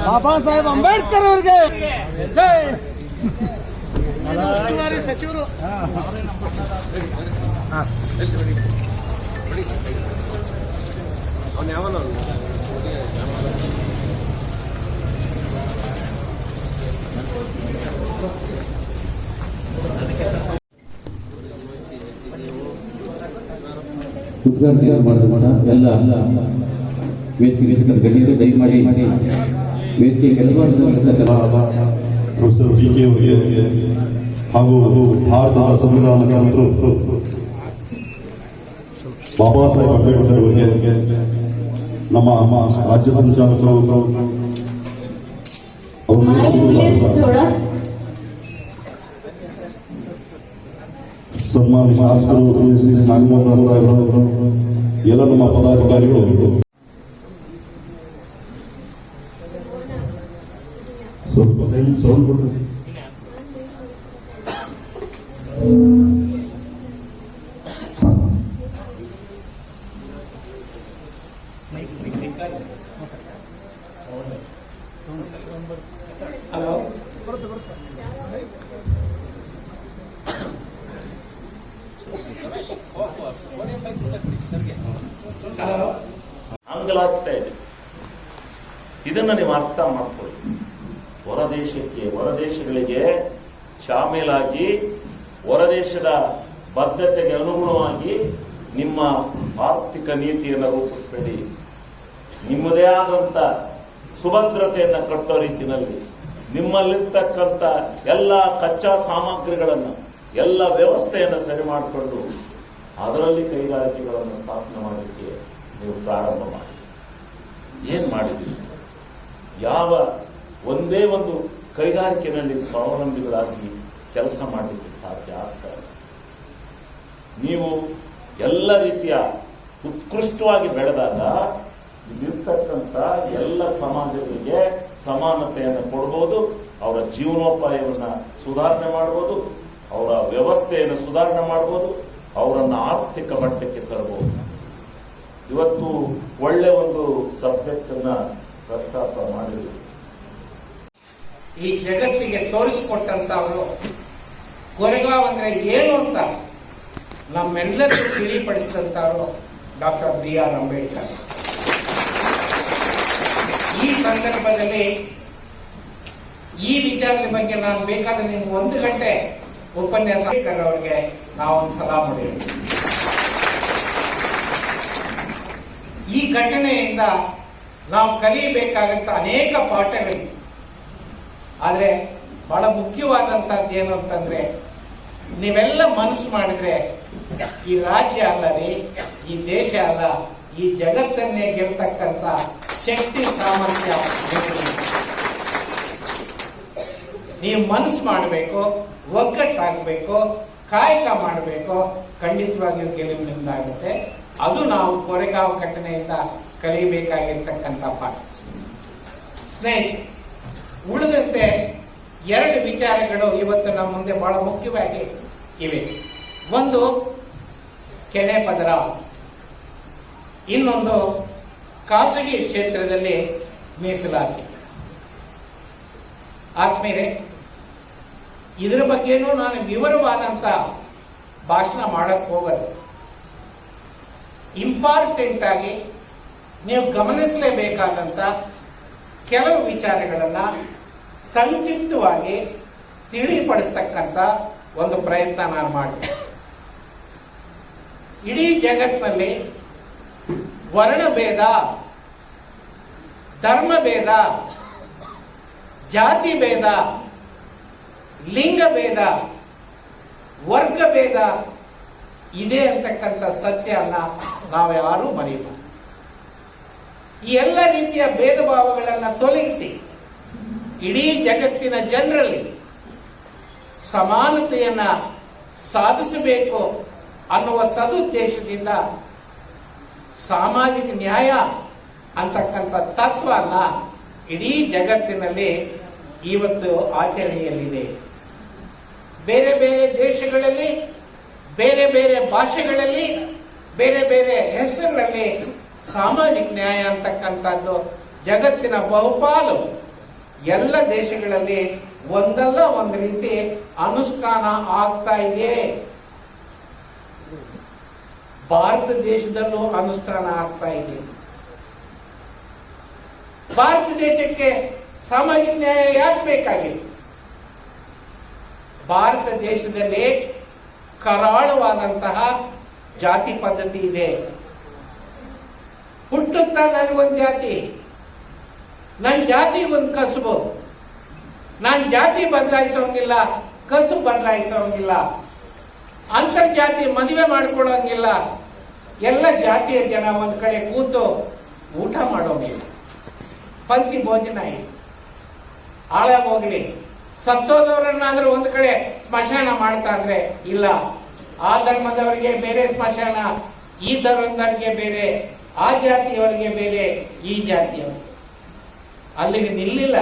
ಬಾಬಾ ಸಾಹೇಬ್ ಅಂಬೇಡ್ಕರ್ ಅವ್ರಿಗೆ ಉಸ್ತುವಾರಿ ಸಚಿವರು ಉದ್ಘಾಟನೆ ಮಾಡಿದ ಎಲ್ಲ ವೇದಿಕೆ ಗಣ್ಯರು ದಯಮಾಡಿ ವೇದಿಕೆ ಪ್ರೊಫೆಸರ್ ಡಿ.ಕೆ. ಅವರಿಗೆ ಹಾಗೂ ಭಾರತದ ಸಂವಿಧಾನದ ಬಾಬಾ ಸಾಹೇಬ್ ಅಂಬೇಡ್ಕರ್ ಅವರಿಗೆ ನಮ್ಮ ರಾಜ್ಯ ಸಂಚಾಲಕರು ಸನ್ಮಾನ್ಯ ಶಾಸಕರು ನಾಗಮೋಹನ್ ಸಾಹೇಬರು ಎಲ್ಲ ನಮ್ಮ ಪದಾಧಿಕಾರಿಗಳು ಹಂಗಲಾಗ್ತಾ ಇದೆ. ಇದನ್ನ ನೀವು ಅರ್ಥ ಮಾಡ್ಕೊಳ್ಳಿ. ಹೊರದೇಶಗಳಿಗೆ ಶಾಮೀಲಾಗಿ ಹೊರದೇಶದ ಬದ್ಧತೆಗೆ ಅನುಗುಣವಾಗಿ ನಿಮ್ಮ ಆರ್ಥಿಕ ನೀತಿಯನ್ನು ರೂಪಿಸಬೇಡಿ. ನಿಮ್ಮದೇ ಆದಂತ ಸುಭದ್ರತೆಯನ್ನು ಕಟ್ಟೋ ರೀತಿಯಲ್ಲಿ ನಿಮ್ಮಲ್ಲಿರ್ತಕ್ಕಂಥ ಎಲ್ಲ ಕಚ್ಚಾ ಸಾಮಗ್ರಿಗಳನ್ನು ಎಲ್ಲ ವ್ಯವಸ್ಥೆಯನ್ನು ಸರಿ ಮಾಡಿಕೊಂಡು ಅದರಲ್ಲಿ ಕೈಗಾರಿಕೆಗಳನ್ನು ಸ್ಥಾಪನೆ ಮಾಡಲಿಕ್ಕೆ ನೀವು ಪ್ರಾರಂಭ ಮಾಡಿ. ಏನ್ ಮಾಡಿದ್ದೀರಿ? ಯಾವ ಒಂದೇ ಒಂದು ಕೈಗಾರಿಕೆಯಲ್ಲಿ ಸ್ವಾವಲಂಬಿಗಳಾಗಿ ಕೆಲಸ ಮಾಡಲಿಕ್ಕೆ ಸಾಧ್ಯ ಆಗ್ತಾರೆ. ನೀವು ಎಲ್ಲ ರೀತಿಯ ಉತ್ಕೃಷ್ಟವಾಗಿ ಬೆಳೆದಾಗ ಇಲ್ಲಿರ್ತಕ್ಕಂಥ ಎಲ್ಲ ಸಮಾಜಗಳಿಗೆ ಸಮಾನತೆಯನ್ನು ಕೊಡ್ಬೋದು, ಅವರ ಜೀವನೋಪಾಯವನ್ನು ಸುಧಾರಣೆ ಮಾಡ್ಬೋದು, ಅವರ ವ್ಯವಸ್ಥೆಯನ್ನು ಸುಧಾರಣೆ ಮಾಡ್ಬೋದು, ಅವರನ್ನು ಆರ್ಥಿಕ ಮಟ್ಟಕ್ಕೆ ತರಬಹುದು. ಇವತ್ತು ಒಳ್ಳೆ ಒಂದು ಸಬ್ಜೆಕ್ಟ್ ಅನ್ನ ಪ್ರಸ್ತಾಪ ಮಾಡಿದ್ರು. ಈ ಜಗತ್ತಿಗೆ ತೋರಿಸಿಕೊಟ್ಟಂತ ಅವರು ಕೊರೆಗಾಂವ್ ಅಂದ್ರೆ ಏನು ಅಂತ ನಮ್ಮೆಲ್ಲರಿಗೂ ತಿಳಿಪಡಿಸಿದಂತವರು ಡಾಕ್ಟರ್ B.R. ಅಂಬೇಡ್ಕರ್. ಈ ಸಂದರ್ಭದಲ್ಲಿ ಈ ವಿಚಾರದ ಬಗ್ಗೆ ನಾನು ಬೇಕಾದ್ರೆ ನಿಮ್ಗೆ 1 ಗಂಟೆ ಉಪನ್ಯಾಸ ಅವರಿಗೆ ನಾವೊಂದು ಸಲಾ ಮಾಡಿದ್ವಿ. ಈ ಘಟನೆಯಿಂದ ನಾವು ಕಲಿಯಬೇಕಾದಂತ ಅನೇಕ ಪಾಠಗಳಿವೆ. ಆದರೆ ಬಹಳ ಮುಖ್ಯವಾದಂತದ್ದು ಏನು ಅಂತಂದ್ರೆ, ನೀವೆಲ್ಲ ಮನಸ್ಸು ಮಾಡಿದ್ರೆ ಈ ರಾಜ್ಯ ಅಲ್ಲ ರೀ, ಈ ದೇಶ ಅಲ್ಲ, ಈ ಜಗತ್ತನ್ನೇ ಗೆಲ್ತಕ್ಕಂಥ ಶಕ್ತಿ ಸಾಮರ್ಥ್ಯ ನೀವು ಮನಸ್ಸು ಮಾಡಬೇಕು, ಒಗ್ಗಟ್ಟಾಗಬೇಕು, ಕಾಯಕ ಮಾಡಬೇಕು, ಖಂಡಿತವಾಗಿಯೂ ಗೆಲುವು ನಿಮ್ದಾಗುತ್ತೆ. ಅದು ನಾವು ಕೊರೆಗಾಂವ್ ಘಟನೆಯಿಂದ ಕಲಿಯಬೇಕಾಗಿರ್ತಕ್ಕಂಥ ಪಾಠ. ಸ್ನೇಹಿತರೆ, ಉಳಿದಂತೆ 2 ವಿಚಾರಗಳು ಇವತ್ತು ನಮ್ಮ ಮುಂದೆ ಬಹಳ ಮುಖ್ಯವಾಗಿ ಇವೆ. ಒಂದು ಕೆನೆ ಪದರ, ಇನ್ನೊಂದು ಖಾಸಗಿ ಕ್ಷೇತ್ರದಲ್ಲಿ ಮೀಸಲಾತಿ. ಆದ್ಮೇಲೆ ಇದರ ಬಗ್ಗೆನೂ ನಾನು ವಿವರವಾದಂತ ಭಾಷಣ ಮಾಡಕ್ ಹೋಗಲ್ಲ. ಇಂಪಾರ್ಟೆಂಟ್ ಆಗಿ ನೀವು ಗಮನಿಸಲೇಬೇಕಾದಂತ ಕೆಲವು ವಿಚಾರಗಳನ್ನ ಸಂಕ್ಷಿಪ್ತವಾಗಿ ತಿಳಿಪಡಿಸ್ತಕ್ಕಂಥ ಒಂದು ಪ್ರಯತ್ನ ನಾನು ಮಾಡಿದೆ. ಇಡೀ ಜಗತ್ತಿನಲ್ಲಿ ವರ್ಣಭೇದ, ಧರ್ಮಭೇದ, ಜಾತಿ ಭೇದ, ಲಿಂಗ ಭೇದ, ವರ್ಗ ಭೇದ ಇದೆ ಅಂತಕ್ಕಂಥ ಸತ್ಯನ ನಾವು ಯಾರೂ ಮರೆಯಲ್ಲ. ಈ ಎಲ್ಲ ರೀತಿಯ ಭೇದ ಭಾವಗಳನ್ನು ತೊಲಗಿಸಿ ಇಡೀ ಜಗತ್ತಿನ ಜನರಲ್ಲಿ ಸಮಾನತೆಯನ್ನ ಸಾಧಿಸಬೇಕು ಅನ್ನುವ ಸದುದ್ದೇಶದಿಂದ ಸಾಮಾಜಿಕ ನ್ಯಾಯ ಅಂತಕ್ಕಂಥ ತತ್ವನ ಇಡೀ ಜಗತ್ತಿನಲ್ಲಿ ಇವತ್ತು ಆಚರಣೆಯಲ್ಲಿದೆ. ಬೇರೆ ಬೇರೆ ದೇಶಗಳಲ್ಲಿ, ಬೇರೆ ಬೇರೆ ಭಾಷೆಗಳಲ್ಲಿ, ಬೇರೆ ಬೇರೆ ಹೆಸರಿನಲ್ಲಿ ಸಾಮಾಜಿಕ ನ್ಯಾಯ ಅಂತಕ್ಕಂಥದ್ದು ಜಗತ್ತಿನ ಬಹುಪಾಲು ಎಲ್ಲ ದೇಶಗಳಲ್ಲಿ ಒಂದಲ್ಲ ಒಂದು ರೀತಿ ಅನುಷ್ಠಾನ ಆಗ್ತಾ ಇದೆ. ಭಾರತ ದೇಶದಲ್ಲೂ ಅನುಷ್ಠಾನ ಆಗ್ತಾ ಇದೆ. ಭಾರತ ದೇಶಕ್ಕೆ ಸಾಮಾಜಿಕ ನ್ಯಾಯ ಯಾಕೆ ಬೇಕಾಗಿತ್ತು? ಭಾರತ ದೇಶದಲ್ಲಿ ಕರಾಳವಾದಂತಹ ಜಾತಿ ಪದ್ಧತಿ ಇದೆ. ಹುಟ್ಟುತ್ತಾ ನನಗೊಂದು ಜಾತಿ, ನನ್ನ ಜಾತಿ ಒಂದು ಕಸುಬು, ನಾನು ಜಾತಿ ಬದಲಾಯಿಸೋಂಗಿಲ್ಲ, ಕಸುಬು ಬದಲಾಯಿಸೋಂಗಿಲ್ಲ, ಅಂತರ್ಜಾತಿ ಮದುವೆ ಮಾಡ್ಕೊಳ್ಳೋಂಗಿಲ್ಲ, ಎಲ್ಲ ಜಾತಿಯ ಜನ ಒಂದ್ ಕಡೆ ಕೂತು ಊಟ ಮಾಡೋಂಗಿಲ್ಲ, ಪಂಕ್ತಿ ಭೋಜನ ಇದೆ. ಹಾಳಾಗೋಗ್ಲಿ, ಸತ್ತೋದವರನ್ನಾದ್ರೂ ಒಂದು ಕಡೆ ಸ್ಮಶಾನ ಮಾಡ್ತಾ ಇದ್ರೆ ಇಲ್ಲ, ಆ ಧರ್ಮದವರಿಗೆ ಬೇರೆ ಸ್ಮಶಾನ, ಈ ಧರ್ಮದವರಿಗೆ ಬೇರೆ, ಆ ಜಾತಿಯವರಿಗೆ ಬೇರೆ, ಈ ಜಾತಿಯವರು. ಅಲ್ಲಿಗೆ ನಿಲ್ಲಿಲ್ಲ.